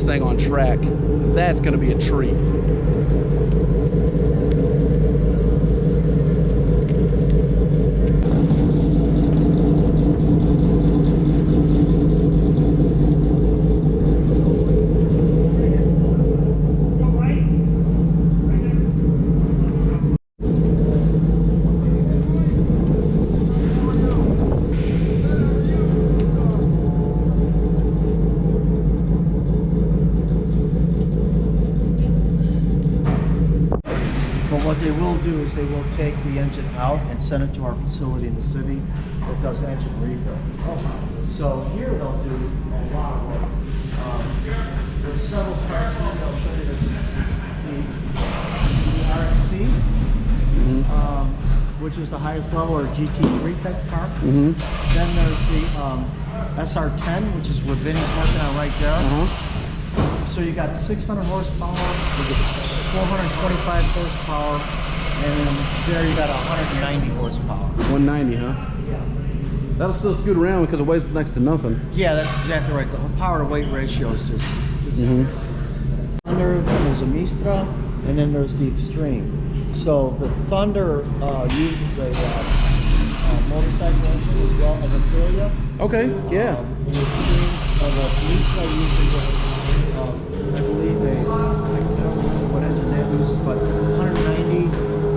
thing on track, that's going to be a treat. What they will do is they will take the engine out and send it to our facility in the city that does engine rebuilds. So here they'll do a lot of work. There's several cars here. I'll show you the RXC, which is the highest level, or GT3 type car. Then there's the SR10, which is what Vinny's working on right there. So you got 600 horsepower, 425 horsepower, and then there you got 190 horsepower. 190, huh? Yeah. That'll still scoot around because it weighs next to nothing. Yeah, that's exactly right. The whole power to weight ratio is just. Thunder, then there's a Mistra, and then there's the Extreme. So the Thunder uses a motorcycle engine as well as a Toyota. Okay, yeah. The Extreme, the Mistra uses I believe I don't know what engine that uses, but 190,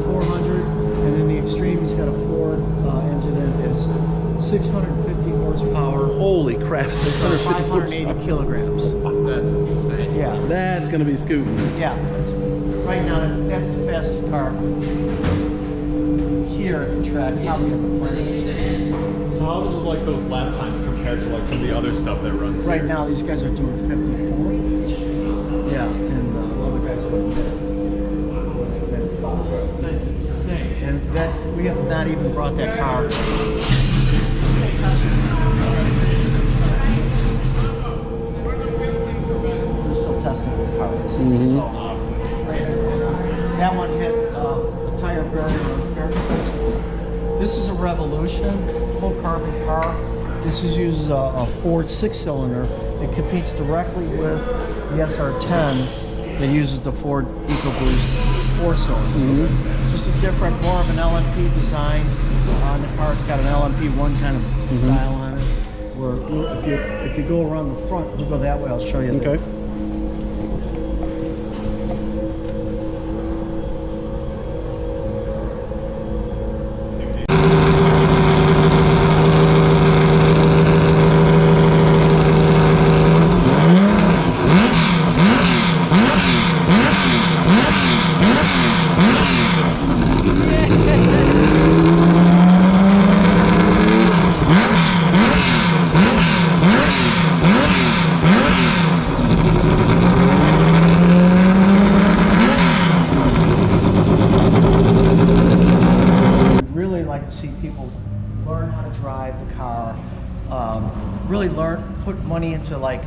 400, and then the Extreme's got a Ford engine in it. It's 650 horsepower. Holy crap, 650 580 kilograms. That's insane. Yeah. That's going to be scooting. Yeah. Right now, that's the fastest car here at the track. Probably at the plant. So how does like those lap times compared to like some of the other stuff that runs Right here? now, these guys are doing 54. Yeah, and other guys are doing 55. That's insane. And that we have not even brought that car. We're still testing the car. So, that one hit a tire barrier. This is a Revolution, full carbon car. This uses a Ford 6-cylinder. It competes directly with the SR10 that uses the Ford EcoBoost 4-cylinder. Just a different, more of an LMP design on the car. It's got an LMP1 kind of style on it. Where if you go around the front, we'll go that way. I'll show you. Okay. Really put money into like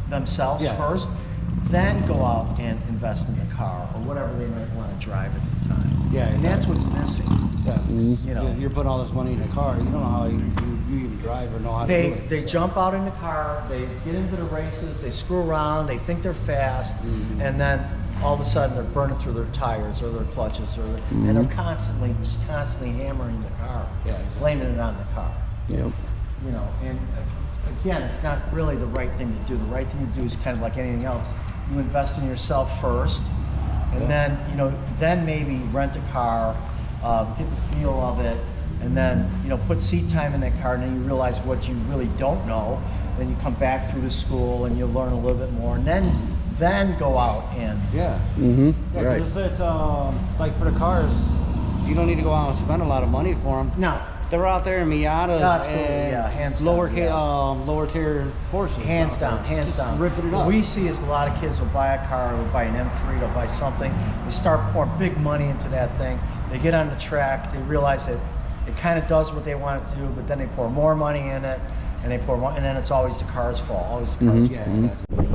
themselves first, then go out and invest in the car or whatever they might want to drive at the time. Yeah, and that's what's missing. Yeah, you know, you're putting all this money in a car. You don't know how you even drive or know how to do it. They jump out in the car, they get into the races, they screw around, they think they're fast, and then all of a sudden they're burning through their tires or their clutches, or and they're constantly hammering the car, blaming it on the car. Yep. You know, and again, it's not really the right thing to do. The right thing to do is kind of like anything else. You invest in yourself first, and then, you know, then maybe rent a car, get the feel of it, and then, you know, put seat time in that car, and then you realize what you really don't know. Then you come back through the school and you learn a little bit more, and then go out and right. It's like for the cars, you don't need to go out and spend a lot of money for them. no. They're out there in Miatas and hands lower down, lower tier Porsches. Hands down. Ripping it up. What we see is a lot of kids will buy a car, will buy an M3, they'll buy something. They start pouring big money into that thing. They get on the track, they realize that it kind of does what they want it to do, but then they pour more money in it, and they pour more, and then it's always the car's fault. Always the car's fault. Yeah, exactly.